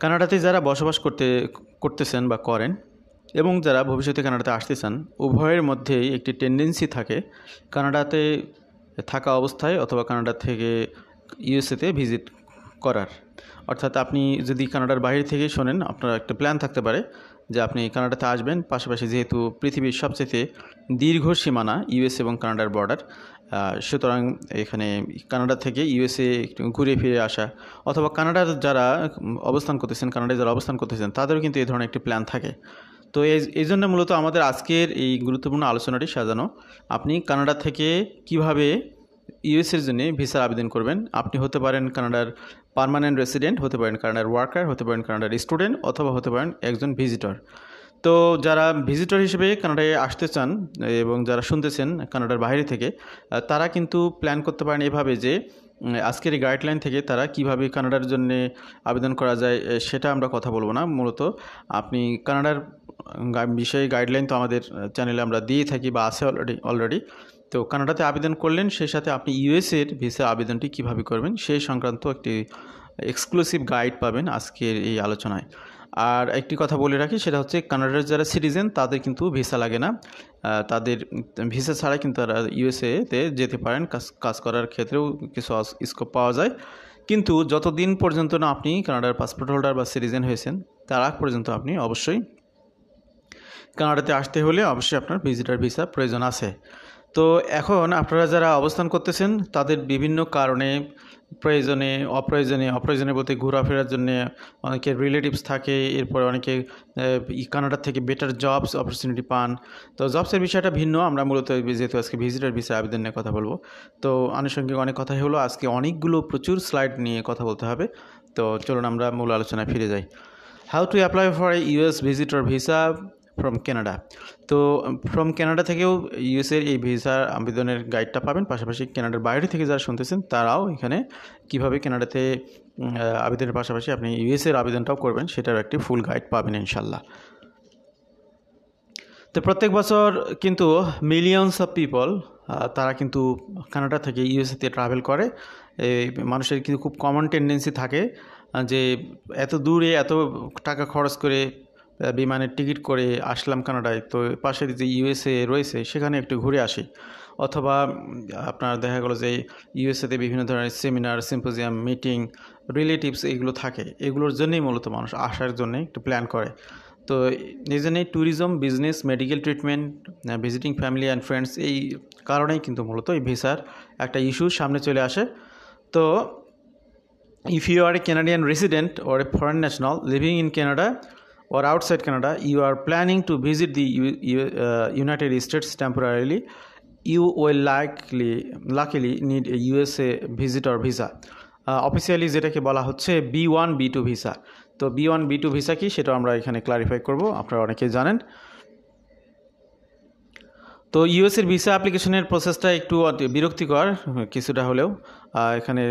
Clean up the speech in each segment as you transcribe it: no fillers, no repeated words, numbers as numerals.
কানাডাতে যারা বসবাস করতেছেন বা করেন এবং যারা ভবিষ্যতে কানাডাতে আসতে চান, উভয়ের মধ্যেই একটি টেন্ডেন্সি থাকে কানাডাতে থাকা অবস্থায় অথবা কানাডা থেকে ইউএসএতে ভিজিট করার। অর্থাৎ আপনি যদি কানাডার বাইরে থেকে শোনেন, আপনার একটা প্ল্যান থাকতে পারে যে আপনি কানাডাতে আসবেন। পাশাপাশি যেহেতু পৃথিবীর সবচেয়ে দীর্ঘ সীমানা ইউএস এবং কানাডার বর্ডার, সুতরাং এখানে কানাডা থেকে ইউএসএ একটু ঘুরে ফিরে আসা, অথবা কানাডার যারা কানাডায় যারা অবস্থান করতেছেন তাদেরও কিন্তু এই ধরনের একটি প্ল্যান থাকে। তো এই জন্য মূলত আমাদের আজকের এই গুরুত্বপূর্ণ আলোচনাটি সাজানো। আপনি কানাডা থেকে কিভাবে ইউএসের জন্য ভিসার আবেদন করবেন। আপনি হতে পারেন কানাডার পার্মানেন্ট রেসিডেন্ট, হতে পারেন কানাডার ওয়ার্কার, হতে পারেন কানাডার স্টুডেন্ট, অথবা হতে পারেন একজন ভিজিটর। তো যারা ভিজিটর হিসেবে কানাডায় আসতে চান এবং যারা শুনতেছেন কানাডার বাইরে থেকে, তারা কিন্তু প্ল্যান করতে পারেন এভাবে যে আজকের এই গাইডলাইন থেকে তারা কিভাবে কানাডার জন্য আবেদন করা যায় সেটা আমরা কথা বলবো না। মূলত আপনি কানাডার বিষয়ে গাইডলাইন তো আমাদের চ্যানেলে আমরা দিয়ে থাকি বা আছে অলরেডি। তো কানাডাতে আবেদন করলেন, সেই সাথে আপনি ইউএসের ভিসা আবেদনটি কিভাবে করবেন সেই সংক্রান্ত একটি এক্সক্লুসিভ গাইড পাবেন আজকের এই আলোচনায়। আর একটি কথা বলে রাখি, সেটা হচ্ছে কানাডার যারা সিটিজেন তাদের কিন্তু ভিসা লাগে না। তাদের ভিসা ছাড়াই কিন্তু তারা ইউএসএতে যেতে পারেন, কাজ করার ক্ষেত্রেও কিছু স্কোপ পাওয়া যায়। কিন্তু যতদিন পর্যন্ত না আপনি কানাডার পাসপোর্ট হোল্ডার বা সিটিজেন হয়েছেন, তার আগ পর্যন্ত আপনি অবশ্যই কানাডাতে আসতে হলে অবশ্যই আপনার ভিজিটার ভিসা প্রয়োজন আছে। তো এখন আপনারা যারা অবস্থান করতেছেন তাদের বিভিন্ন কারণে অপ্রয়োজনে বলতে ঘোরাফেরার জন্য অনেকের রিলেটিভস থাকে, এরপরে অনেকে কানাডা থেকে বেটার জবস অপরচুনিটি পান। তো জবসের বিষয়টা ভিন্ন, আমরা মূলত যেহেতু আজকে ভিজিটার ভিসা আবেদন নিয়ে কথা বলবো, তো আনুষঙ্গিক অনেক কথাই হলো, আজকে প্রচুর স্লাইড নিয়ে কথা বলতে হবে। তো চলুন আমরা মূল আলোচনায় ফিরে যাই। How to apply for a US visitor visa from Canada. তো ফ্রম কানাডা থেকেও ইউএসের এই ভিসার আবেদনের গাইডটা পাবেন। পাশাপাশি কানাডার বাইরে থেকে যারা শুনতেছেন তারাও এখানে কীভাবে কানাডাতে আবেদনের পাশাপাশি আপনি ইউএসের আবেদনটাও করবেন সেটার একটি ফুল গাইড পাবেন ইনশাল্লাহ। তো প্রত্যেক বছর কিন্তু মিলিয়নস অফ পিপল তারা কিন্তু কানাডা থেকে ইউএসএতে ট্রাভেল করে। মানুষের কিন্তু খুব কমন টেন্ডেন্সি থাকে যে এত দূরে এত টাকা খরচ করে বিমানের টিকিট করে আসলাম কানাডায়, তো পাশের যে ইউএসএ রয়েছে সেখানে একটু ঘুরে আসি। অথবা আপনার দেখা গেলো যে ইউএসএতে বিভিন্ন ধরনের সেমিনার, সিম্পোজিয়াম, মিটিং, রিলেটিভস এগুলো থাকে, এগুলোর জন্যই মূলত মানুষ আসার জন্যে একটু প্ল্যান করে। তো এই জন্যই tourism, business, medical treatment, visiting family and friends, এই কারণেই কিন্তু মূলত এই ভিসার একটা ইস্যু সামনে চলে আসে। তো if you are a Canadian resident or a foreign national living in Canada or outside Canada, you are planning to visit the United States temporarily, you will luckily need a USA visitor visa. Officially যেটাকে বলা হচ্ছে B1 B2 visa. তো B1 B2 visa কি সেটা আমরা এখানে clarify করব, আপনারা অনেকেই জানেন। তো ইউএসের ভিসা অ্যাপ্লিকেশনের প্রসেসটা একটু বিরক্তিকর কিছুটা হলেও। এখানে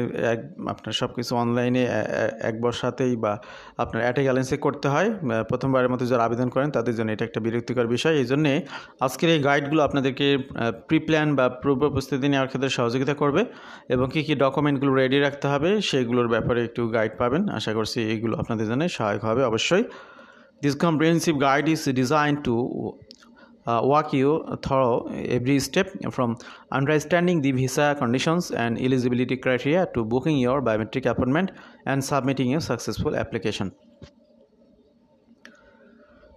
আপনার সব কিছু অনলাইনে এক বর্ষাতেই বা আপনার অ্যাট এ গ্যালেন্সে করতে হয়। প্রথমবারের মতো যারা আবেদন করেন তাদের জন্য এটা একটা বিরক্তিকর বিষয়। এই জন্যে আজকের এই গাইডগুলো আপনাদেরকে প্রি প্ল্যান বা পূর্ব প্রস্তুতি নেওয়ার ক্ষেত্রে সহযোগিতা করবে এবং কী কী ডকুমেন্টগুলো রেডি রাখতে হবে সেগুলোর ব্যাপারে একটু গাইড পাবেন। আশা করছি এগুলো আপনাদের জন্য সহায়ক হবে অবশ্যই। This comprehensive guide is design to walk you through every step from understanding the visa conditions and eligibility criteria to booking your biometric appointment and submitting a successful application.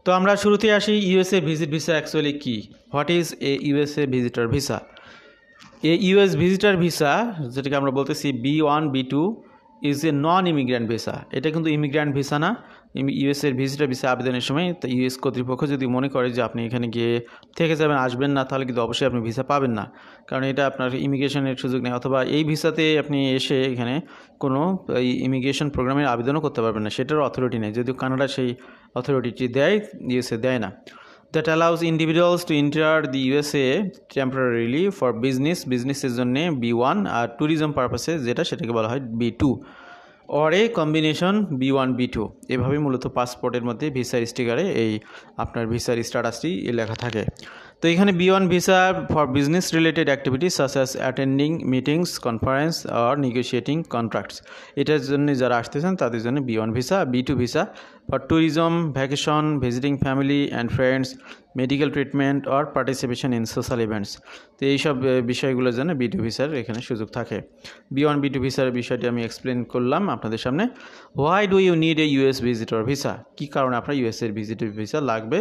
তো আমরা শুরুতে আসি ইউএসএ ভিজিট ভিসা অ্যাকচুয়ালি কি, what is a USA visitor visa. A US visitor visa যেটাকে আমরা বলতেছি B1 B2 is a non immigrant visa. এটা কিন্তু ইমিগ্র্যান্ট ভিসা না। ইউএসের ভিজিটর ভিসা আবেদনের সময় ইউএস কর্তৃপক্ষ যদি মনে করে যে আপনি এখানে গিয়ে থেকে যাবেন, আসবেন না, তাহলে কিন্তু অবশ্যই আপনি ভিসা পাবেন না, কারণ এটা আপনার ইমিগ্রেশনের সুযোগ নেই। অথবা এই ভিসাতে আপনি এসে এখানে কোনো ইমিগ্রেশন প্রোগ্রামের আবেদনও করতে পারবেন না, সেটারও অথরিটি নেই, যদিও কানাডা সেই অথরিটিটি দেয়, ইউএসএ দেয় না। That allows individuals to enter the USA temporarily for বিজনেসের জন্য B1 আর ট্যুরিজম পারপাসে সেটাকে বলা হয় B2 or a combination B1 B2। এভাবে মূলত পাসপোর্টের মধ্যে ভিসার স্টিকারে এই আপনার ভিসার স্ট্যাটাসটি লেখা থাকে। তো এখানে B1 visa for business related activities such as attending meetings, conference or negotiating contracts, এটার জন্য যারা আসতেছেন তাদের জন্য B1 visa. B2 visa for tourism, vacation, visiting family and friends, medical treatment or participation in social events. তো এইসব বিষয়গুলোর জন্য B2 ভিসার এখানে সুযোগ থাকে। B1 B2 ভিসার বিষয়টি আমি এক্সপ্লেন করলাম আপনাদের সামনে। Why do you need a US visitor visa? কী কারণে আপনার US এর ভিজিটর ভিসা লাগবে?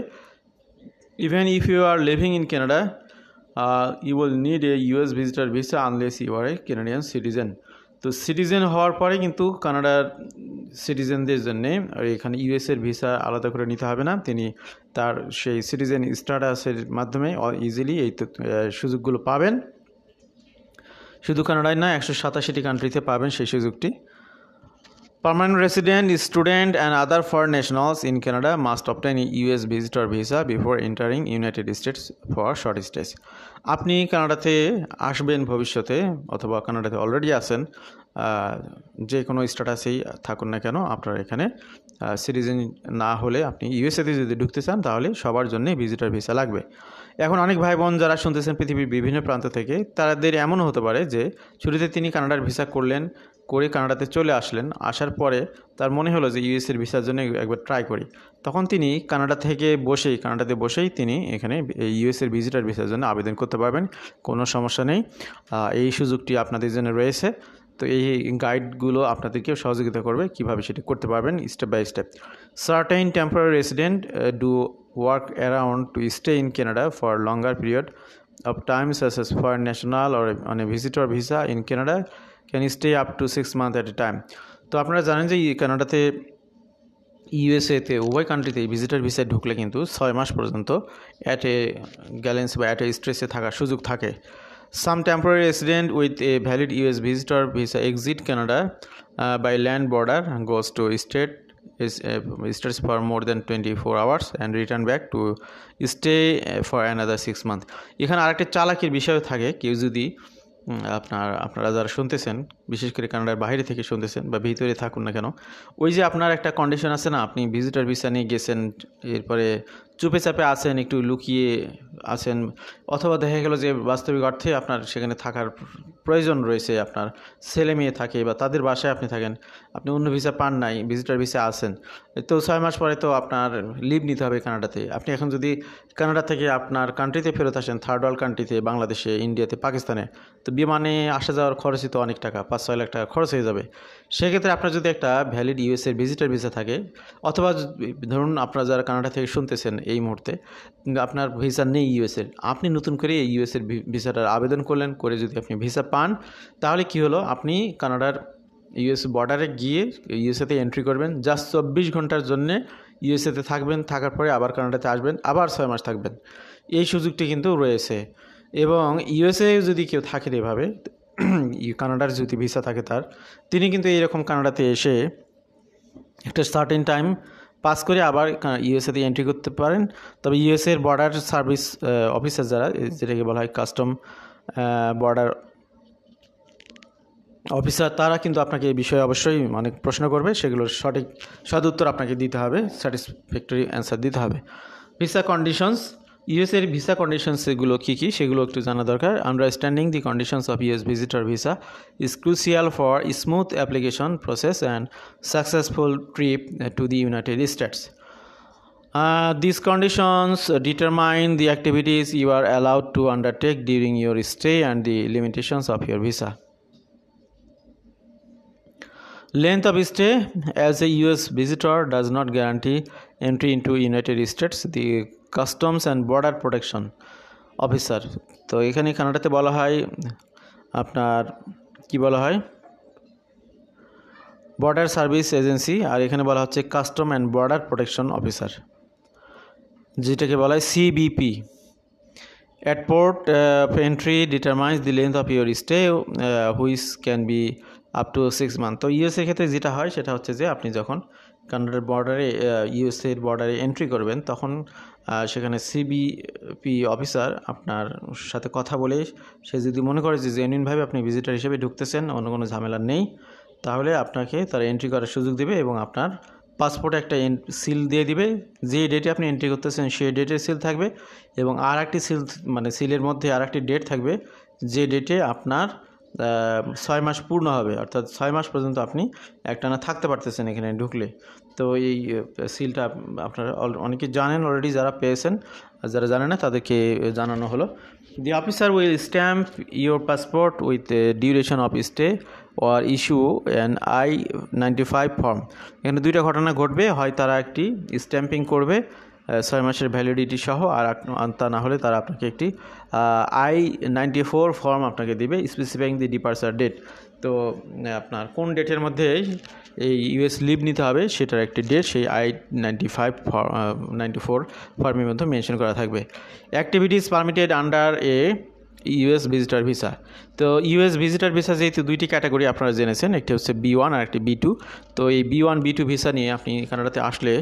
Even if you are living in Canada, you will need a US visitor visa unless you are a Canadian citizen. তো citizen হওয়ার পরে কিন্তু কানাডার সিটিজেনদের জন্যে আর এখানে ইউএসের ভিসা আলাদা করে নিতে হবে না, তিনি তার সেই সিটিজেন স্ট্যাটাসের মাধ্যমে ইজিলি এই সুযোগগুলো পাবেন। শুধু কানাডায় না, 187টি কান্ট্রিতে পাবেন সেই সুযোগটি। Permanent resident, student and other foreign nationals in Canada must obtain a US visitor visa before entering United States for short stays. আপনি কানাডাতে আসবেন ভবিষ্যতে অথবা কানাডাতে অলরেডি আছেন, যে কোনো স্ট্যাটাসেই থাকুন না কেন, আপনার এখানে সিটিজেন না হলে আপনি ইউএসএতে যদি ঢুকতে চান তাহলে সবার জন্যই ভিজিটর ভিসা লাগবে। এখন অনেক ভাই বোন যারা শুনতেছেন পৃথিবীর বিভিন্ন প্রান্ত থেকে, তাদের এমনও হতে পারে যে শুরুতে তিনি কানাডার ভিসা করে কানাডাতে চলে আসলেন, আসার পরে তার মনে হলো যে ইউএসের ভিসার জন্য একবার ট্রাই করি, তখন তিনি কানাডাতে বসেই তিনি এখানে ইউএসের ভিজিটর ভিসার জন্য আবেদন করতে পারবেন, কোনো সমস্যা নেই। এই সুযোগটি আপনাদের জন্য রয়েছে। তো এই গাইডগুলো আপনাদেরকে সহযোগিতা করবে কীভাবে সেটি করতে পারবেন step by step. Certain temporary resident do work around to stay in Canada for longer period of time such as foreign national or on a visitor visa in Canada can stay up to 6 months at a time. তো আপনারা জানেন যে কানাডাতে ইউএসএতে উভয় কান্ট্রিতে visitor ভিসায় ঢুকলে কিন্তু 6 মাস পর্যন্ত অ্যাট এ গ্যালেন্স বা অ্যাট এ স্ট্রেসে থাকার সুযোগ থাকে। Some temporary resident with a valid US visitor visa exit Canada by land border, goes to states for more than 24 hours and return back to stay for another 6 months. এখানে আরেকটা চালাকির বিষয় থাকে, কেউ যদি আপনারা যারা শুনতেছেন, বিশেষ করে কানাডার বাইরে থেকে শুনতেছেন বা ভিতরে থাকুন না কেন, ওই যে আপনার একটা কন্ডিশন আছে না, আপনি ভিজিটর ভিসা নিয়ে গেছেন, এরপরে চুপে চাপে আছেন, একটু লুকিয়ে আছেন, অথবা দেখা গেল যে বাস্তবিক অর্থে আপনার সেখানে থাকার প্রয়োজন রয়েছে, আপনার ছেলে মেয়ে থাকে বা তাদের বাসায় আপনি থাকেন, আপনি অন্য ভিসা পান নাই, ভিজিটর ভিসা আছেন, তো 6 মাস পরে তো আপনার লিভ নিতে হবে কানাডাতে। আপনি এখন যদি কানাডা থেকে আপনার কান্ট্রিতে ফেরত আসেন, থার্ড ওয়ার্ল্ড কান্ট্রিতে, বাংলাদেশে, ইন্ডিয়াতে, পাকিস্তানে, তো বিমানে আসা যাওয়ার খরচই তো অনেক টাকা, 5-6 লাখ টাকা খরচ হয়ে যাবে। সেক্ষেত্রে আপনার যদি একটা ভ্যালিড ইউএসএর ভিজিটর ভিসা থাকে, অথবা ধরুন আপনারা যারা কানাডা থেকে শুনতেছেন এই মুহূর্তে আপনার ভিসা নেই ইউএসএর, আপনি নতুন করে এই ইউএসএর ভিসাটার আবেদন করলেন, করে যদি আপনি ভিসা পান, তাহলে কি হলো, আপনি কানাডার ইউএস বর্ডারে গিয়ে ইউএসএতে এন্ট্রি করবেন, জাস্ট 24 ঘন্টার জন্যে ইউএসএতে থাকবেন, থাকার পরে আবার কানাডাতে আসবেন, আবার 6 মাস থাকবেন। এই সুযোগটি কিন্তু রয়েছে। এবং ইউএসএ যদি কেউ থাকেন এভাবে, কানাডার যদি ভিসা থাকে তার, তিনি কিন্তু এইরকম কানাডাতে এসে একটা সার্টেন টাইম পাস করে আবার ইউএসএতে এন্ট্রি করতে পারেন। তবে ইউএসএর বর্ডার সার্ভিস অফিসার যারা, যেটাকে বলা হয় কাস্টম বর্ডার অফিসার, তারা কিন্তু আপনাকে এই বিষয়ে অবশ্যই অনেক প্রশ্ন করবে, সেগুলোর সঠিক সদুত্তর আপনাকে দিতে হবে, স্যাটিসফ্যাক্টরি অ্যান্সার দিতে হবে। ভিসা কন্ডিশনস, ইউএসের ভিসা কন্ডিশনস এগুলো কী কী সেগুলো একটু জানা দরকার। Understanding the conditions of US visitor visa is crucial for smooth application process and successful trip to the United states. These conditions determine the activities you are allowed to undertake during your stay and the limitations of your visa. Length of stay, as a US visitor does not guarantee entry into United States, the Customs and Border Protection Officer, তো এখানে কানাডাতে বলা হয় আপনার কি বলা হয়, border service agency, আর এখানে বলা হচ্ছে custom and border protection officer, যেটাকে বলা হয় CBP. At port of entry determines the length of your stay, which can be up to 6 months. তো ইউএসএর ক্ষেত্রে যেটা হয় সেটা হচ্ছে যে আপনি যখন কানাডার বর্ডারে ইউএসএর বর্ডারে এন্ট্রি করবেন, তখন সেখানে সিবিপি অফিসার আপনার সাথে কথা বলে, সে যদি মনে করে যে জেনুইনভাবে আপনি ভিজিটর হিসেবে ঢুকতেছেন, অন্য কোনো ঝামেলা নেই, তাহলে আপনাকে তারা এন্ট্রি করার সুযোগ দেবে এবং আপনার পাসপোর্টে একটা সিল দিয়ে দিবে, যে ডেটে আপনি এন্ট্রি করতেছেন সেই ডেটের সিল থাকবে, এবং আর একটি সিল মানে সিলের মধ্যে আর একটি ডেট থাকবে যে ডেটে আপনার 6 মাস পূর্ণ হবে, অর্থাৎ 6 মাস পর্যন্ত আপনি একটানা থাকতে পারতেছেন এখানে ঢুকলে। তো এই সিলটা আপনারা অনেকে জানেন অলরেডি, যারা পেয়েছেন, আর যারা জানেন না তাদেরকে জানানো হলো। The officer will stamp your passport with duration of stay or issue an I-95 form. এখানে দুইটা ঘটনা ঘটবে, হয় তারা একটি স্ট্যাম্পিং করবে 6 মাসের ভ্যালিডিটি সহ, আর তা না হলে তারা আপনাকে একটি I-94 ফর্ম আপনাকে দিবে স্পেসিফাইং দি ডিপার্চার ডেট। তো আপনার কোন ডেটের মধ্যে এই ইউএস লিভ নিতে হবে সেটার একটি ডেট সেই I-94 ফর্মের মধ্যে মেনশন করা থাকবে। Activities permitted under a US visitor visa. তো ইউএস ভিজিটার ভিসা যেহেতু দুইটি ক্যাটাগরি আপনারা জেনেছেন, একটি হচ্ছে B1 আর একটি B2। তো এই B1 B2 ভিসা নিয়ে আপনি কানাডাতে আসলে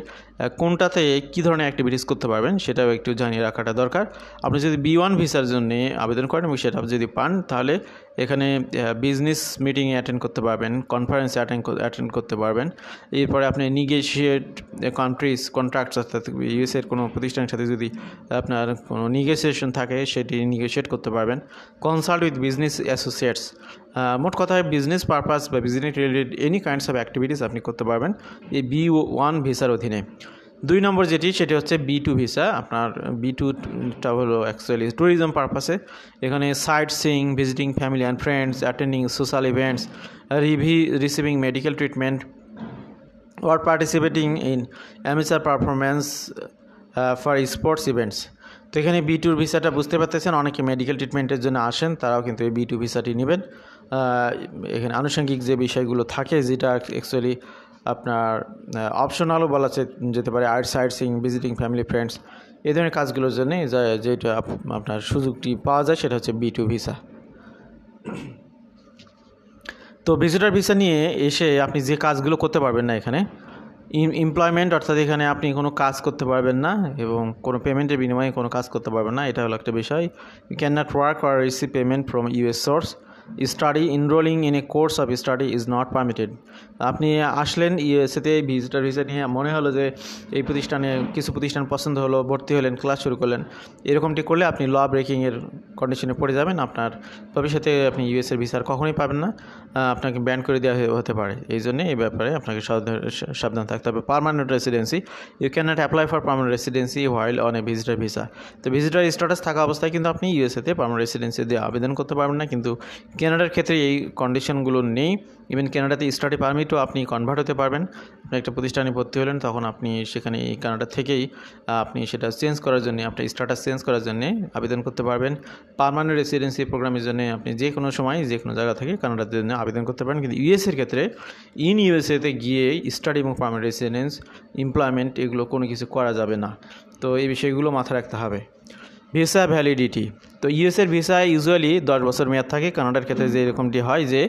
কোনটাতে কী ধরনের অ্যাক্টিভিটিস করতে পারবেন সেটাও একটু জানিয়ে রাখাটা দরকার। আপনি যদি B1 ভিসার জন্য আবেদন করেন এবং সেটা যদি পান, তাহলে এখানে বিজনেস মিটিংয়ে অ্যাটেন্ড করতে পারবেন, কনফারেন্সে অ্যাটেন্ড করতে পারবেন। এরপরে আপনি নিগোশিয়েট কান্ট্রিজ কন্ট্রাক্টস, অর্থাৎ ইউএসের কোনো প্রতিষ্ঠানের সাথে যদি আপনার কোনো নিগোসিয়েশন থাকে সেটি নিগোশিয়েট করতে পারবেন। কনসাল্ট উইথ বিজনেস অ্যাসোসিয়েটস, মোট কথায় বিজনেস পারপাস বা business related any kinds of activities আপনি করতে পারবেন এই B1 ভিসার অধীনে। 2 নম্বর যেটি সেটি হচ্ছে B2 ভিসা। আপনার B2টা হলো অ্যাকচুয়ালি ট্যুরিজম পারপাসে। এখানে site seeing, visiting family and friends, attending social events, receiving medical treatment or participating in amateur performance for sports events। তো এখানে B2 ভিসাটা বুঝতে পারতেছেন, অনেকে মেডিকেল ট্রিটমেন্টের জন্য আসেন, তারাও কিন্তু এই B2 ভিসাটি নেবেন। এখানে আনুষঙ্গিক যে বিষয়গুলো থাকে, যেটা অ্যাকচুয়ালি আপনার অপশনালও বলা যেতে পারে, site seeing, visiting family friends, এই ধরনের কাজগুলোর জন্য যেটা আপনার সুযোগটি পাওয়া যায় সেটা হচ্ছে B2 ভিসা। তো ভিজিটর ভিসা নিয়ে এসে আপনি যে কাজগুলো করতে পারবেন না এখানে, এমপ্লয়মেন্ট, অর্থাৎ এখানে আপনি কোনো কাজ করতে পারবেন না এবং কোনো পেমেন্টের বিনিময়ে কোনো কাজ করতে পারবেন না, এটা হলো একটা বিষয়। You can not work or receive payment from US source. Study enrolling in a course of study is not permitted. আপনি আসলেন ইউএসএতে ভিজিটর ভিসা নিয়ে, মনে হলো যে এই প্রতিষ্ঠানে কিছু প্রতিষ্ঠান পছন্দ হলো, ভর্তি হলেন, ক্লাস শুরু করলেন, এরকমটি করলে আপনি ল ব্রেকিংয়ের কন্ডিশনে পড়ে যাবেন। আপনার ভবিষ্যতে আপনি ইউএসএর ভিসার কখনোই পাবেন না, আপনাকে ব্যান করে দেওয়া হতে পারে। এই জন্য এই ব্যাপারে আপনাকে সাবধান থাকতে হবে। Permanent residency, you can not apply for permanent residency while on a visitor visa. তো ভিজিটর স্ট্যাটাস থাকা অবস্থায় কিন্তু আপনি ইউএসএতে পার্মানেন্ট রেসিডেন্সি দিয়ে আবেদন করতে পারবেন না, কিন্তু কানাডার ক্ষেত্রে এই কন্ডিশনগুলো নেই। ইভেন কানাডাতে স্টাডি পারমিটও আপনি কনভার্ট হতে পারবেন। আপনি একটা প্রতিষ্ঠানে ভর্তি হলেন, তখন আপনি সেখানে কানাডা থেকেই আপনি সেটা চেঞ্জ করার জন্য, আপনার স্ট্যাটাস চেঞ্জ করার জন্য আবেদন করতে পারবেন। পার্মানেন্ট রেসিডেন্সি প্রোগ্রামের জন্য আপনি যে কোনো সময় যে কোনো জায়গা থেকে কানাডার জন্য আবেদন করতে পারেন। কিন্তু ইউএসএর ক্ষেত্রে ইউএসএতে গিয়ে স্টাডি এবং পার্মানেন্ট রেসিডেন্স, এমপ্লয়মেন্ট, এগুলো কোনো কিছু করা যাবে না। তো এই বিষয়গুলো মাথায় রাখতে হবে। ভিসা ভ্যালিডিটি, তো ইউএসের ভিসায় ইউজুয়ালি 10 বছর মেয়াদ থাকে। কানাডার ক্ষেত্রে যে এরকমটি হয় যে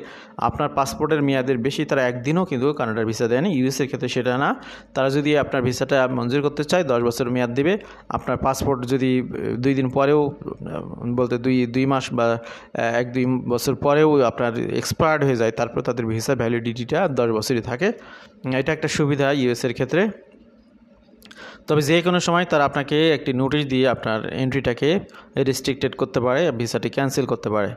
আপনার পাসপোর্টের মেয়াদের বেশি তারা একদিনও কিন্তু কানাডার ভিসা দেয়নি। ইউএসের ক্ষেত্রে সেটা না, তারা যদি আপনার ভিসাটা মঞ্জুর করতে চায় 10 বছর মেয়াদ দেবে। আপনার পাসপোর্ট যদি 2 দিন পরেও, বলতে 2 মাস বা 1-2 বছর পরেও আপনার এক্সপায়ার্ড হয়ে যায়, তারপর তাদের ভিসা ভ্যালিডিটিটা 10 বছরই থাকে। এটা একটা সুবিধা ইউএসের ক্ষেত্রে। তবে যে কোনো সময় তারা আপনাকে একটি নোটিশ দিয়ে আপনার এন্ট্রিটাকে রেস্ট্রিক্টেড করতে পারে, ভিসাটি ক্যান্সেল করতে পারে।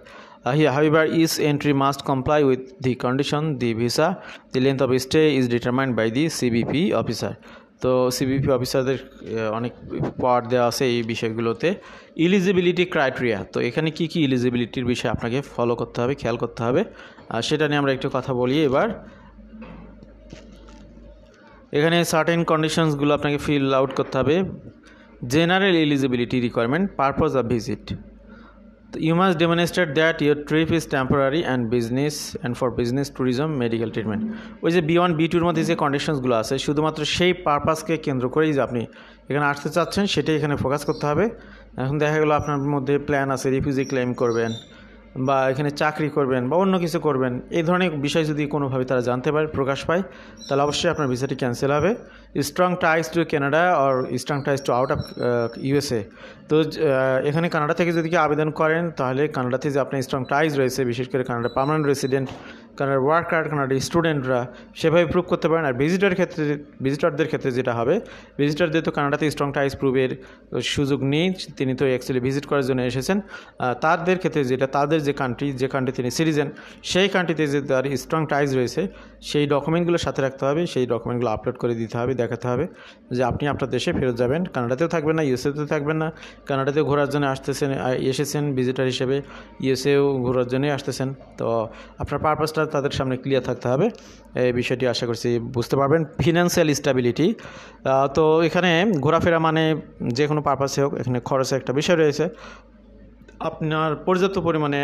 However, each entry must comply with the condition the visa, the length of stay is determined by the CBP officer. তো সিবিপি অফিসারদের অনেক পাওয়ার দেওয়া আছে এই বিষয়গুলোতে। ইলিজিবিলিটি ক্রাইটেরিয়া, তো এখানে কি কি ইলিজিবিলিটির বিষয় আপনাকে ফলো করতে হবে, খেয়াল করতে হবে, সেটা নিয়ে আমরা একটু কথা বলি এবার। এখানে সার্টেন কন্ডিশনসগুলো আপনাকে ফিল আউট করতে হবে। General eligibility requirement, purpose of visit, you must demonstrate that your trip is temporary and for business tourism medical treatment. ওই যে B1 B2-র মধ্যে যে কন্ডিশনসগুলো আছে, শুধুমাত্র সেই পারপাসকে কেন্দ্র করেই যে আপনি এখানে আসতে চাচ্ছেন সেটাই এখানে ফোকাস করতে হবে। এখন দেখা গেলো আপনার মধ্যে প্ল্যান আছে রিফিউজি ক্লেম করবেন, বা এখানে চাকরি করবেন, বা অন্য কিছু করবেন, এই ধরনের বিষয় যদি কোনোভাবে তারা জানতে পারে, প্রকাশ পায়, তাহলে অবশ্যই আপনার ভিসাটি ক্যান্সেল হবে। Strong ties to Canada or strong ties to out of USA, তো এখানে কানাডা থেকে যদি কি আবেদন করেন, তাহলে কানাডাতে যে আপনার স্ট্রং টাইজ রয়েছে, বিশেষ করে কানাডা পার্মানেন্ট রেসিডেন্ট, কানাডার ওয়ার্কার, কানাডার স্টুডেন্টরা সেভাবে প্রুভ করতে পারেন। আর ভিজিটরদের ক্ষেত্রে যেটা হবে, ভিজিটরদের তো কানাডাতে স্ট্রং টাইজ প্রুভের সুযোগ নেই, তিনি তো অ্যাকচুয়ালি ভিজিট করার জন্য এসেছেন। তাদের ক্ষেত্রে যেটা, তাদের যে কান্ট্রি তিনি সিটিজেন, সেই কান্ট্রিতে যে তার স্ট্রং টাইজ রয়েছে, সেই ডকুমেন্টগুলো সাথে রাখতে হবে, সেই ডকুমেন্টগুলো আপলোড করে দিতে হবে, দেখাতে হবে যে আপনি আপনার দেশে ফেরত যাবেন, কানাডাতেও থাকবেন না, ইউএসএতেও থাকবেন না, কানাডাতেও ঘোরার জন্য এসেছেন ভিজিটার হিসেবে, ইউএসএও ঘোরার জন্যই আসতেছেন। তো আপনার পারপাসটা তাদের সামনে ক্লিয়ার থাকতে হবে। এই বিষয়টি আশা করছি বুঝতে পারবেন। ফিনান্সিয়াল স্টেবিলিটি, তো এখানে ঘোরাফেরা মানে যে কোনো পারপাসে হোক, এখানে খরচের একটা বিষয় রয়েছে। আপনার পর্যাপ্ত পরিমাণে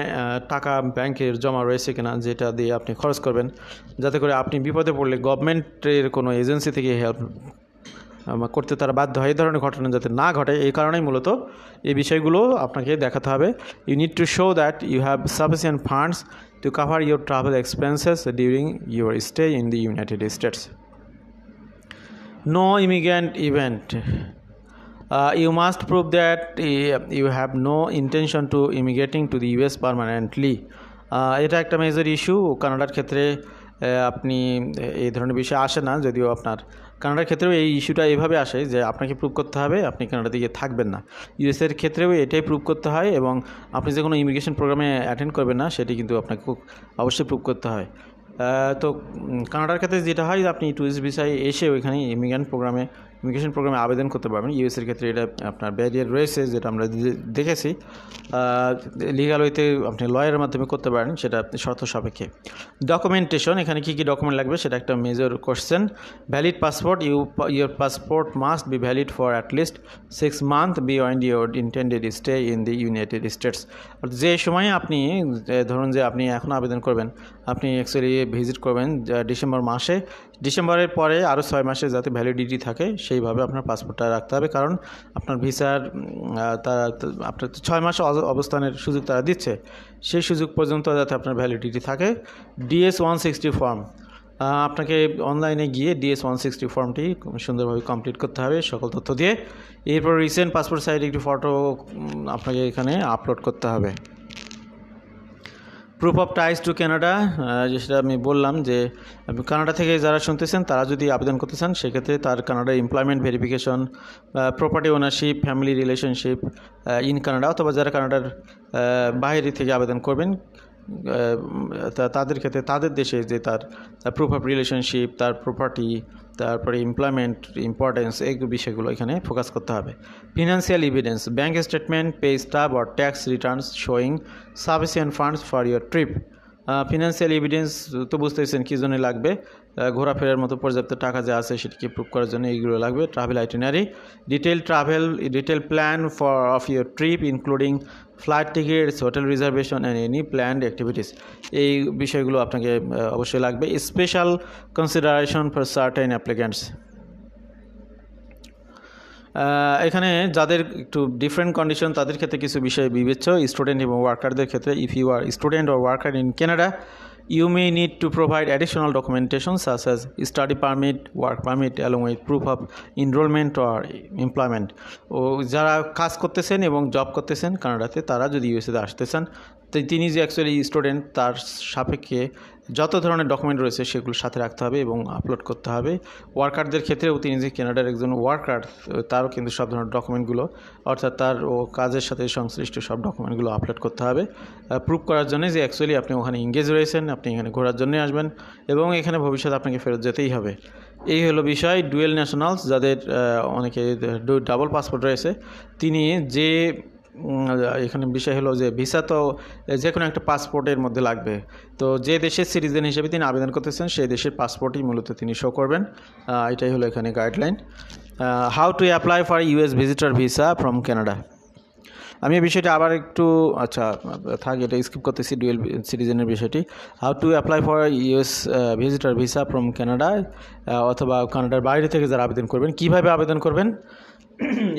টাকা ব্যাংকের জমা রয়েছে কিনা, যেটা দিয়ে আপনি খরচ করবেন, যাতে করে আপনি বিপদে পড়লে গভর্নমেন্টের কোনো এজেন্সি থেকে হেল্প করতে তারা বাধ্য হয়, এই ধরনের ঘটনা যাতে না ঘটে, এই কারণেই মূলত এই বিষয়গুলো আপনাকে দেখাতে হবে। You need to show that you have sufficient funds to cover your travel expenses during your stay in the United States. No immigrant event. You must prove that you have no intention to immigrating to the US permanently. এটা একটা major issue কানাডার ক্ষেত্রে। আপনি এই ধরনের বিষয় আসে না, যদিও আপনার কানাডার ক্ষেত্রেও এই ইস্যুটা এইভাবে আসে যে আপনাকে প্রুভ করতে হবে আপনি কানাডাতে গিয়ে থাকবেন না। ইউএসের ক্ষেত্রেও এটাই প্রুভ করতে হয়, এবং আপনি যে কোনো ইমিগ্রেশন প্রোগ্রামে অ্যাটেন্ড করবেন না, সেটি কিন্তু আপনাকে অবশ্যই প্রুভ করতে হয়। তো কানাডার ক্ষেত্রে যেটা হয়, আপনি ট্যুরিস্ট ভিসায় এসে ওইখানে ইমিগ্রেশন প্রোগ্রামে আবেদন করতে পারবেন। ইউএসের ক্ষেত্রে এটা আপনার ব্যারিয়ার রয়েছে, যেটা আমরা দেখেছি। লিগাল ওয়েতে আপনি লয়ারের মাধ্যমে করতে পারেন, সেটা শর্ত সাপেক্ষে। ডকুমেন্টেশন, এখানে কী কী ডকুমেন্ট লাগবে সেটা একটা major question. Valid passport, your passport must be valid for at least 6 months beyond your intended stay in the United states. যে সময়ে আপনি ধরুন যে আপনি এখন আবেদন করবেন, আপনি অ্যাকচুয়ালি ভিজিট করবেন ডিসেম্বর মাসে, ডিসেম্বরের পরে আরও 6 মাসে যাতে ভ্যালিডিটি থাকে সেইভাবে আপনার পাসপোর্টটা রাখতে হবে। কারণ আপনার ভিসার তারা আপনার 6 মাস অবস্থানের সুযোগ তারা দিচ্ছে, সেই সুযোগ পর্যন্ত যাতে আপনার ভ্যালিডিটি থাকে। DS-160 ফর্ম, আপনাকে অনলাইনে গিয়ে DS-160 ফর্মটি সুন্দরভাবে কমপ্লিট করতে হবে সকল তথ্য দিয়ে। এরপর রিসেন্ট পাসপোর্ট সাইজে একটি ফটো আপনাকে এখানে আপলোড করতে হবে। Proof of ties to Canada, যেটা আমি বললাম যে কানাডা থেকে যারা শুনতেছেন তারা যদি আবেদন করতে চান, সেক্ষেত্রে তার কানাডার employment verification, property ownership, family relationship in Canada, অথবা যারা কানাডার বাইরে থেকে আবেদন করবেন তাদের ক্ষেত্রে তাদের দেশে যে তার প্রুফ অফ রিলেশনশিপ, তার প্রপার্টি, তারপরে এমপ্লয়মেন্ট ইম্পর্টেন্স, এই বিষয়গুলো এখানে ফোকাস করতে হবে। Financial evidence, bank statement, pay stub or tax Returns showing sufficient funds for your trip. Financial evidence তো বুঝতেছেন কী জন্য লাগবে, ঘোরাফেরার মতো পর্যাপ্ত টাকা যা আছে সেটিকে প্রুভ করার জন্য এইগুলো লাগবে। Travel itinerary, detail plan of your trip including flight tickets, hotel reservation and any planned activities, এই বিষয়গুলো আপনাকে অবশ্যই লাগবে। Special consideration for certain applicants, এখানে যাদের একটু ডিফারেন্ট কন্ডিশন তাদের ক্ষেত্রে কিছু বিষয় বিবেচ্য। স্টুডেন্ট এবং ওয়ার্কারদের ক্ষেত্রে, if you are student or worker in Canada, you may need to provide additional documentation such as study permit, work permit along with proof of enrollment or employment. ও যারা কাজ করতেছেন এবং জব করতেছেন কানাডাতে, তারা যদি ইউএসএতে আসতে চান, তো তিনি যে অ্যাকচুয়ালি স্টুডেন্ট তার সাপেক্ষে যত ধরনের ডকুমেন্ট রয়েছে সেগুলো সাথে রাখতে হবে এবং আপলোড করতে হবে। ওয়ার্কারদের ক্ষেত্রেও তিনি যে কানাডার একজন ওয়ার্কার, তারও কিন্তু সব ধরনের ডকুমেন্টগুলো, অর্থাৎ তার ও কাজের সাথে সংশ্লিষ্ট সব ডকুমেন্টগুলো আপলোড করতে হবে প্রুভ করার জন্য যে অ্যাকচুয়ালি আপনি ওখানে এঙ্গেজ রয়েছেন, আপনি এখানে ঘোরার জন্যই আসবেন এবং এখানে ভবিষ্যতে আপনাকে ফেরত যেতেই হবে। এই হলো বিষয়। ডুয়েল ন্যাশনালস, যাদের অনেকে ডাবল পাসপোর্ট রয়েছে, তিনি যে এখানে বিষয় হলো যে ভিসা তো যে কোনো একটা পাসপোর্টের মধ্যে লাগবে, তো যে দেশের সিটিজেন হিসেবে তিনি আবেদন করতেছেন সেই দেশের পাসপোর্টই মূলত তিনি শো করবেন। এটাই হলো এখানে guideline. How to apply for US visitor visa from Canada, আমি এই বিষয়টা আবার একটু এটা স্কিপ করতেছি, ডুয়েল সিটিজেনের বিষয়টি। How to apply for US visitor visa from Canada, অথবা কানাডার বাইরে থেকে যারা আবেদন করবেন কীভাবে আবেদন করবেন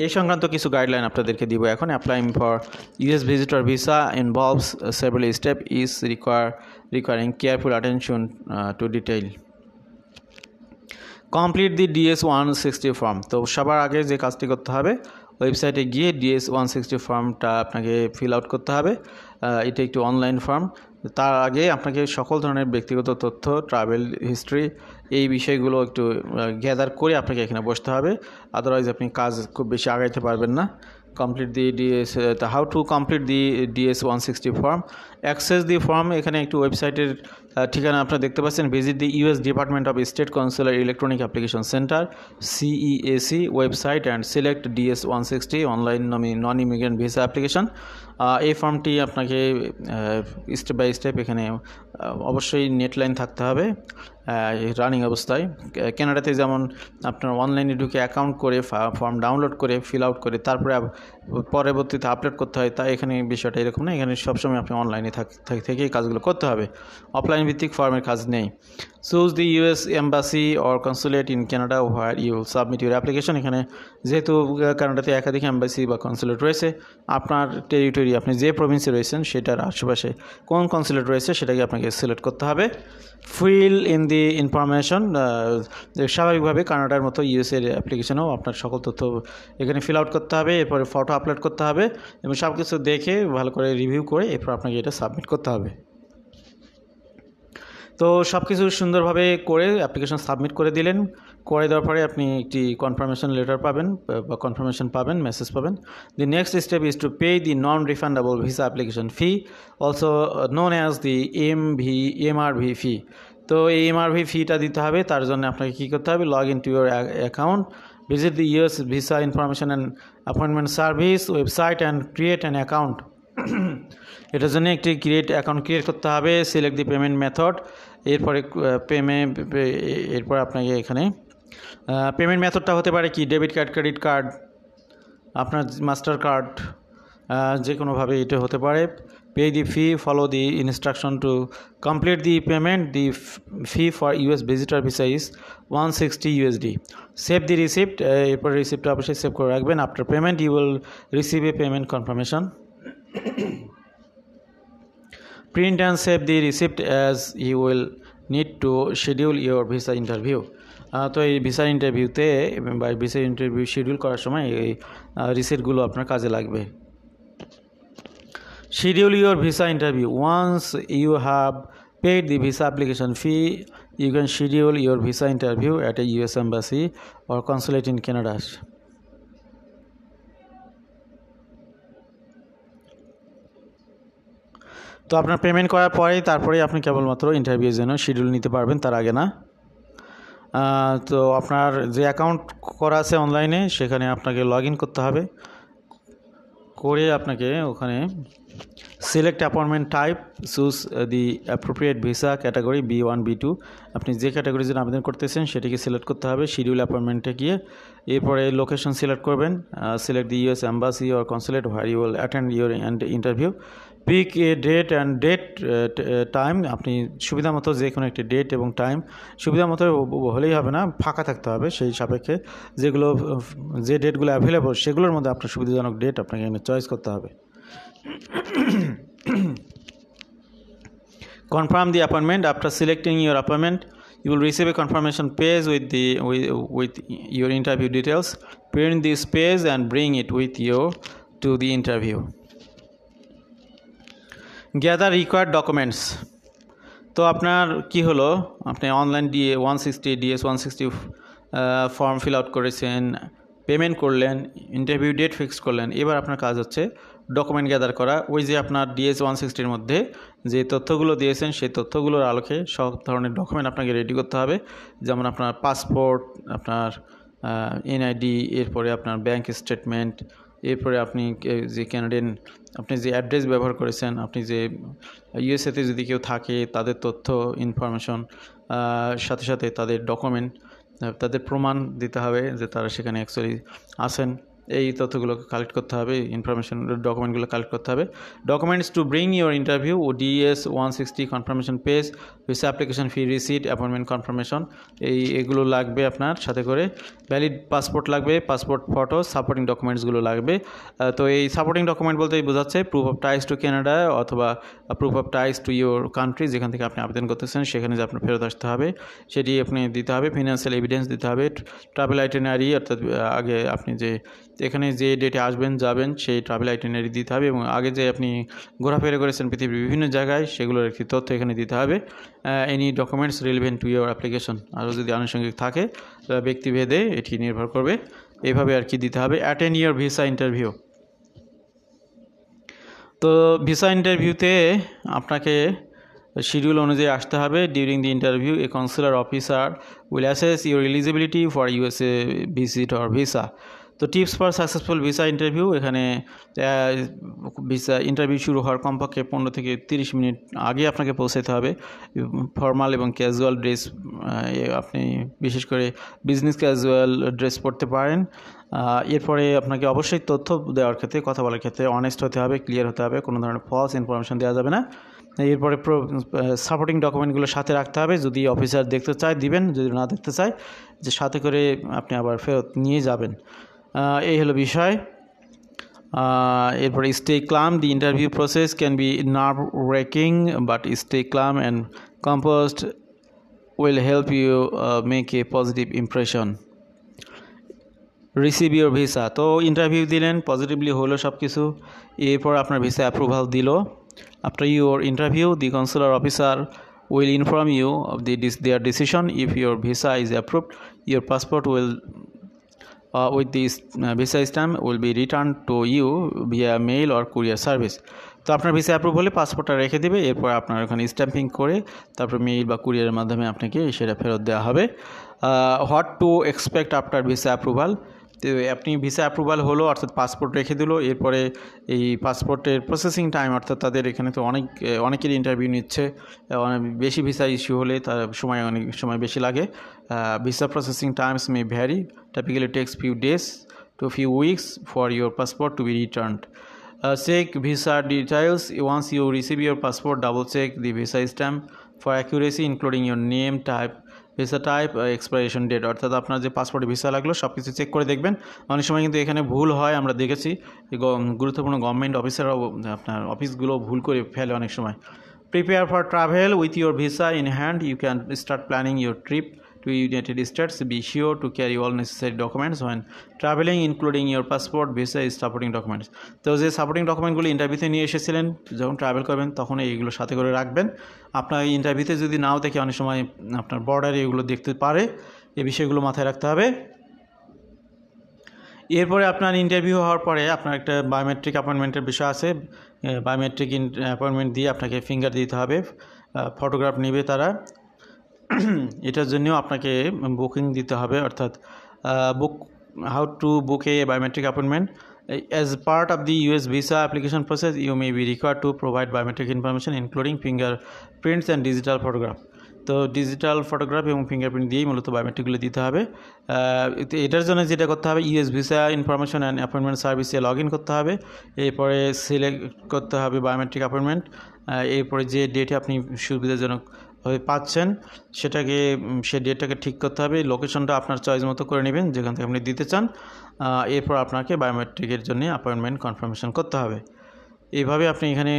এই সংক্রান্ত কিছু গাইডলাইন আপনাদেরকে দিব এখন। Applying for US visitor visa involves several step is recurring careful attention to detail. Complete the DS-160 form, তো সবার আগে যে কাজটি করতে হবে, ওয়েবসাইটে গিয়ে DS-160 ফর্মটা আপনাকে ফিল আউট করতে হবে। এটা একটি অনলাইন ফর্ম। তার আগে আপনাকে সকল ধরনের ব্যক্তিগত তথ্য, ট্রাভেল হিস্ট্রি, এই বিষয়গুলো একটু গ্যাদার করে আপনাকে এখানে বসতে হবে, আদারওয়াইজ আপনি কাজ খুব বেশি আগাইতে পারবেন না। Complete the DS, how to complete the DS 160 form, access the form. এখানে একটু ওয়েবসাইটের ঠিকানা আপনারা দেখতে পাচ্ছেন, visit the US department of state consular electronic application centre CEAC website and select DS 160 online non immigrant visa application. এই ফর্মটি আপনাকে স্টেপ বাই স্টেপ এখানে অবশ্যই নেট লাইন থাকতে হবে রানিং অবস্থায়। কানাডাতে যেমন আপনার অনলাইনে ঢুকে অ্যাকাউন্ট করে ফর্ম ডাউনলোড করে ফিল আউট করে তারপরে পরবর্তীতে আপলোড করতে হয়, তাই এখানে বিষয়টা এরকম না। এখানে সবসময় আপনি অনলাইনে থেকেই কাজগুলো করতে হবে, অফলাইন ভিত্তিক ফর্মের কাজ নেই। Choose the US embassy or consulate in Canada where you submit your application. এখানে যেহেতু কানাডাতে একাধিক এম্বাসি বা কনসুলেট রয়েছে, আপনার টেরিটরি, আপনি যে প্রভিন্সে রয়েছেন সেটার আশেপাশে কোন কনসুলেট রয়েছে সেটাকে আপনাকে সিলেক্ট করতে হবে। ফিল ইন দি ইনফরমেশন, স্বাভাবিকভাবে কানাডার মতো ইউএসএর অ্যাপ্লিকেশনেও আপনার সকল তথ্য এখানে ফিল আউট করতে হবে, এরপরে ফটো আপলোড করতে হবে এবং সব কিছু দেখে ভালো করে রিভিউ করে এরপর আপনাকে এটা সাবমিট করতে হবে। তো সব কিছু সুন্দরভাবে করে অ্যাপ্লিকেশন সাবমিট করে দিলেন, করে দেওয়ার পরে আপনি একটি কনফার্মেশন লেটার পাবেন বা কনফার্মেশন পাবেন, মেসেজ পাবেন। The next step is to pay the non refundable visa application fee, also known as the MRV ফি। তো এই MRV ফিটা দিতে হবে। তার জন্য আপনাকে কী করতে হবে, log in to your account, visit the US visa information and appointment service website and create an account. এটার জন্য একটি অ্যাকাউন্ট ক্রিয়েট করতে হবে। সিলেক্ট দি পেমেন্ট মেথড, এরপরে এরপর আপনাকে এখানে পেমেন্ট মেথডটা হতে পারে কি, ডেবিট কার্ড, ক্রেডিট কার্ড, আপনার মাস্টার কার্ড, যে কোনোভাবে এটা হতে পারে। Pay the fee, follow the instruction to complete the payment. The fee for US visitor visa is $160। Save the receipt, এরপর রিসিপ্টটা অবশ্যই সেভ করে রাখবেন। After payment you will receive a payment confirmation. Print and save the receipt as you will need to schedule your visa interview. তো এই visa ইন্টারভিউতে বা ভিসা ইন্টারভিউ শিডিউল করার সময় এই রিসিপ্টগুলো আপনার কাজে লাগবে। Schedule your visa interview. Once you have paid the visa application fee, you can schedule your visa interview at a US embassy or consulate in Canada. তো আপনার পেমেন্ট করার পরেই তারপরেই আপনি কেবলমাত্র ইন্টারভিউর জন্য শিডিউল নিতে পারবেন, তার আগে না। তো আপনার যে অ্যাকাউন্ট করা আছে অনলাইনে সেখানে আপনাকে লগ ইন করতে হবে, করে আপনাকে ওখানে select appointment type, choose the appropriate visa category B1 B2। আপনি যে ক্যাটাগরির জন্য আবেদন করতেছেন সেটিকে সিলেক্ট করতে হবে। শিডিউল অ্যাপয়েন্টমেন্টে গিয়ে এরপরে লোকেশন সিলেক্ট করবেন, select the US embassy or consulate where you will attend your interview. Pick a date and time, আপনি সুবিধা মতো যে কোনো একটি ডেট এবং টাইম, সুবিধা মতো হলেই হবে না, ফাঁকা থাকতে হবে। সেই সাপেক্ষে যে ডেটগুলো অ্যাভেলেবল সেগুলোর মধ্যে আপনার সুবিধাজনক ডেট আপনাকে এখানে চয়েস করতে হবে। Confirm the appointment. After selecting your appointment, you will receive a confirmation page with your interview details. Print this page and bring it with you to the interview. Gather required documents. তো আপনার কি হলো, আপনি online DS 160 form fill out করেছেন, payment করলেন, interview date fixed করলেন। এবার আপনার কাজ হচ্ছে ডকুমেন্ট গ্যাদার করা। ওই যে আপনার DS 160-র মধ্যে যে তথ্যগুলো দিয়েছেন সেই তথ্যগুলোর আলোকে সব ধরনের ডকুমেন্ট আপনাকে রেডি করতে হবে। যেমন আপনার পাসপোর্ট, আপনার NID, এরপরে আপনার ব্যাংক স্টেটমেন্ট, এরপরে আপনি যে ক্যানাডিয়ান আপনি যে অ্যাড্রেস ব্যবহার করেছেন, আপনি যে ইউএসএতে যদি কেউ থাকে তাদের তথ্য ইনফরমেশন, সাথে সাথে তাদের ডকুমেন্ট, তাদের প্রমাণ দিতে হবে যে তারা সেখানে অ্যাকচুয়ালি আছেন। এই তথ্যগুলোকে কালেক্ট করতে হবে, ইনফরমেশন ডকুমেন্টগুলো কালেক্ট করতে হবে। Documents to bring your interview, DS 160 confirmation page, visa application fee receipt, appointment confirmation, এগুলো লাগবে আপনার সাথে করে। ভ্যালিড পাসপোর্ট লাগবে, পাসপোর্ট ফটো, সাপোর্টিং ডকুমেন্টসগুলো লাগবে। তো এই সাপোর্টিং ডকুমেন্ট বলতেই বোঝাচ্ছে proof of ties to Canada অথবা proof of ties to your country, যেখান থেকে আপনি আবেদন করতেছেন সেখানে যে আপনার ফেরত আসতে হবে সেটি আপনি দিতে হবে। ফিনান্সিয়াল এভিডেন্স দিতে হবে। ট্রাভেল আইটেনারি, অর্থাৎ আগে আপনি যে এখানে যে ডেটে আসবেন যাবেন সেই ট্রাভেল আইটিনারি দিতে হবে এবং আগে যে আপনি ঘোরাফেরা করেছেন পৃথিবীর বিভিন্ন জায়গায় সেগুলোর একটি তথ্য এখানে দিতে হবে। Any documents relevant to your application, আরও যদি আনুষঙ্গিক থাকে ব্যক্তিভেদে এটি নির্ভর করবে, এইভাবে আর কি দিতে হবে। Attend your visa interview. তো ভিসা ইন্টারভিউতে আপনাকে শিডিউল অনুযায়ী আসতে হবে। During the interview a consular officer will assess your eligibility for USA visit or visa. তো tips for successful visa interview, এখানে ভিসা ইন্টারভিউ শুরু হওয়ার কমপক্ষে 15 থেকে 30 মিনিট আগে আপনাকে পৌঁছাতে হবে। ফর্মাল এবং ক্যাজুয়াল ড্রেস, আপনি বিশেষ করে বিজনেস ক্যাজুয়াল ড্রেস পরতে পারেন। এরপরে আপনাকে অবশ্যই তথ্য দেওয়ার ক্ষেত্রে, কথা বলার ক্ষেত্রে অনেস্ট হতে হবে, ক্লিয়ার হতে হবে, কোনো ধরনের ফলস ইনফরমেশন দেওয়া যাবে না। এরপরে সাপোর্টিং ডকুমেন্টগুলো সাথে রাখতে হবে, যদি অফিসার দেখতে চায় দিবেন, যদি না দেখতে চায় যে সাথে করে আপনি আবার ফেরত নিয়ে যাবেন। এই হলো বিষয়। এরপরে stay calm, the interview process can be nerve wracking but stay calm and composed will help you make a positive impression. Receive your visa, তো ইন্টারভিউ দিলেন, পজিটিভলি হলো সব কিছু, এরপর আপনার ভিসা অ্যাপ্রুভাল দিল। After your interview the consular officer will inform you of their decision. If your visa is approved, your passport will with this visa stamp will be returned to you via mail or courier service. তো আপনার visa approve হলে পাসপোর্টটা রেখে দেবে, এরপর আপনার ওখানে stumping করে তারপর মেইল বা কুরিয়ারের মাধ্যমে আপনাকে সেটা ফেরত দেওয়া হবে। What to expect after visa approval, তো আপনি ভিসা অ্যাপ্রুভাল হলো অর্থাৎ পাসপোর্ট রেখে দিল, এরপরে এই পাসপোর্টের প্রসেসিং টাইম, অর্থাৎ তাদের এখানে তো অনেকেরই ইন্টারভিউ নিচ্ছে, অনেক বেশি ভিসা ইস্যু হলে তার অনেক সময় বেশি লাগে। Visa processing Times May vary, typically takes few days to few weeks for your passport to be returned. Check visa details. Once you receive your passport, double check the visa stamp for accuracy, including your name, type, visa type, expiration date, অর্থাৎ আপনার যে পাসপোর্টে visa লাগলো সব কিছু check করে দেখবেন। অনেক সময় কিন্তু এখানে ভুল হয়, আমরা দেখেছি গুরুত্বপূর্ণ গভর্নমেন্ট অফিসাররাও আপনার অফিসগুলো ভুল করে ফেলে অনেক সময়। Prepare for travel with your visa in hand, you can start planning your trip to United States. Be sure to carry all necessary documents when traveling, including your passport, visa, supporting documents. তো যে supporting ডকুমেন্টগুলো ইন্টারভিউতে নিয়ে এসেছিলেন যখন travel করবেন তখন এইগুলো সাথে করে রাখবেন। আপনার ইন্টারভিউতে যদি নাও দেখে অনেক সময় আপনার বর্ডারে এগুলো দেখতে পারে, এই বিষয়গুলো মাথায় রাখতে হবে। এরপরে আপনার ইন্টারভিউ হওয়ার পরে আপনার একটা বায়োমেট্রিক অ্যাপয়েন্টমেন্টের বিষয় আছে। বায়োমেট্রিক অ্যাপয়েন্টমেন্ট দিয়ে আপনাকে ফিঙ্গার দিতে হবে, ফটোগ্রাফ নেবে তারা, এটার জন্যও আপনাকে বুকিং দিতে হবে, অর্থাৎ how to book A biometric appointment. As part of the US visa application process, you may be required to provide biometric information including fingerprints and digital photograph. তো ডিজিটাল ফটোগ্রাফ এবং ফিঙ্গারপ্রিন্ট দিয়েই মূলত বায়োমেট্রিকগুলো দিতে হবে। এটার জন্য যেটা করতে হবে, US visa information and appointment সার্ভিসে লগ ইন করতে হবে, এরপরে সিলেক্ট করতে হবে বায়োমেট্রিক অ্যাপয়েন্টমেন্ট, এরপরে যে ডেটে আপনি সুবিধাজনক পাচ্ছেন সেটাকে, সে ডেটটাকে ঠিক করতে হবে, লোকেশনটা আপনার চয়েস মতো করে নেবেন যেখান থেকে আপনি দিতে চান, এরপর আপনাকে বায়োমেট্রিকের জন্য অ্যাপয়েন্টমেন্ট কনফার্মেশন করতে হবে। এইভাবে আপনি এখানে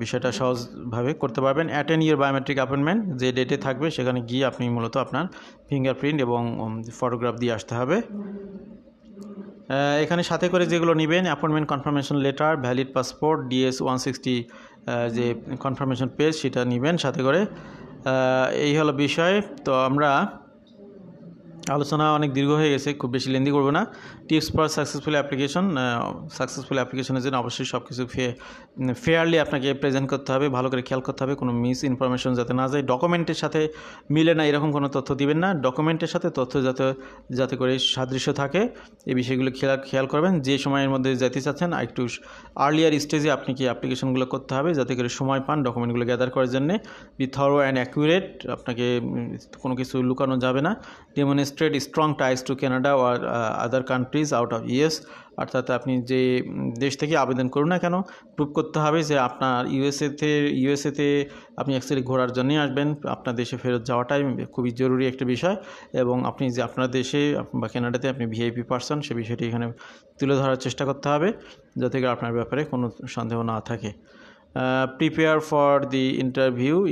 বিষয়টা সহজভাবে করতে পারবেন। অ্যাটেন্ড ইউর বায়োমেট্রিক অ্যাপয়েন্টমেন্ট, যে ডেটে থাকবে সেখানে গিয়ে আপনি মূলত আপনার ফিঙ্গারপ্রিন্ট এবং ফটোগ্রাফ দিয়ে আসতে হবে। এখানে সাথে করে যেগুলো নেবেন, appointment confirmation letter, valid passport, DS 160 যে কনফার্মেশন পেজ সেটা নেবেন সাথে করে। এই হলো বিষয়। তো আমরা আলোচনা অনেক দীর্ঘ হয়ে গেছে, খুব বেশি লেন্দি করবো না। Tips for successful application, successful অ্যাপ্লিকেশনের জন্য অবশ্যই সব কিছু ফেয়ারলি আপনাকে প্রেজেন্ট করতে হবে, ভালো করে খেয়াল করতে হবে কোনো মিস ইনফরমেশন যাতে না যায়, ডকুমেন্টের সাথে মিলে না এরকম কোনো তথ্য দিবেন না, ডকুমেন্টের সাথে তথ্য যাতে করে সাদৃশ্য থাকে এই বিষয়গুলো খেয়াল করবেন। যে সময়ের মধ্যে যেতে চাচ্ছেন একটু আর্লিয়ার স্টেজে আপনি কি অ্যাপ্লিকেশনগুলো করতে হবে যাতে করে সময় পান ডকুমেন্টগুলো গ্যাদার করার জন্যে। বি থরো অ্যান্ড অ্যাকুরেট, আপনাকে কোনো কিছু লুকানো যাবে না। Demonstrate strong ties to Canada or other countries out of US, অর্থাৎ আপনি যে দেশ থেকে আবেদন করুন না কেন প্রুভ করতে হবে যে আপনার ইউএসএতে আপনি অ্যাকচুয়ালি ঘোরার জন্যই আসবেন, আপনার দেশে ফেরত যাওয়াটাই খুবই জরুরি একটা বিষয়, এবং আপনি যে আপনার দেশে বা কানাডাতে আপনি ভিআইপি পারসন সে বিষয়টি এখানে তুলে ধরার চেষ্টা করতে হবে যাতে করে আপনার ব্যাপারে কোনো সন্দেহ না থাকে। প্রিপেয়ার ফর দি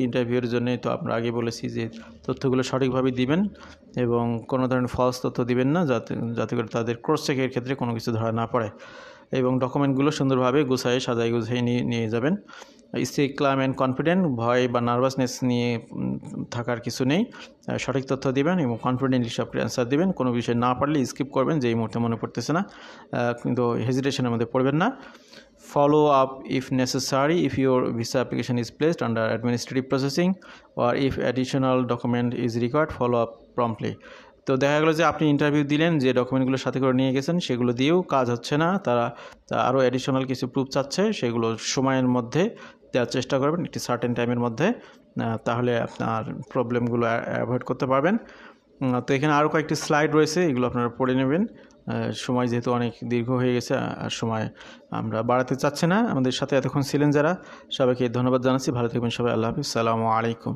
ইন্টারভিউর জন্যই তো আমরা আগে বলেছি যে তথ্যগুলো সঠিকভাবে দিবেন এবং কোনো ধরনের ফলস তথ্য দিবেন না, যাতে করে তাদের ক্রস চেকের ক্ষেত্রে কোনো কিছু ধরা না পড়ে, এবং ডকুমেন্টগুলো সুন্দরভাবে সাজাই গুছাই নিয়ে যাবেন। স্টে ক্লাম অ্যান্ড কনফিডেন্ট, ভয় বা নার্ভাসনেস নিয়ে থাকার কিছু নেই। সঠিক তথ্য দিবেন এবং কনফিডেন্টলি সব অ্যান্সার দিবেন। কোনো বিষয় না পারলে স্কিপ করবেন, যে এই মুহূর্তে মনে পড়তেছে না, কিন্তু হেজিটেশনের মধ্যে পড়বেন না। Follow up if necessary if your visa application is placed under administrative processing or if additional document is required, follow up promptly. তো দেখা গেলো যে আপনি ইন্টারভিউ দিলেন, যে ডকুমেন্টগুলো সাথে করে নিয়ে গেছেন সেগুলো দিয়েও কাজ হচ্ছে না, তারা আরও অ্যাডিশনাল কিছু প্রুফ চাচ্ছে, সেগুলো সময়ের মধ্যে দেওয়ার চেষ্টা করবেন, একটি সার্টেন টাইমের মধ্যে, তাহলে আপনার প্রবলেমগুলো অ্যাভয়েড করতে পারবেন। তো এখানে আরও কয়েকটি স্লাইড রয়েছে, এগুলো আপনারা পড়ে নেবেন। সময় যেহেতু অনেক দীর্ঘ হয়ে গেছে আর সময় আমরা বাড়াতে চাচ্ছি না। আমাদের সাথে এতক্ষণ ছিলেন যারা, সবাইকে ধন্যবাদ জানাচ্ছি। ভালো থাকবেন সবাই। আল্লাহ হাফিজ। আসসালামু আলাইকুম।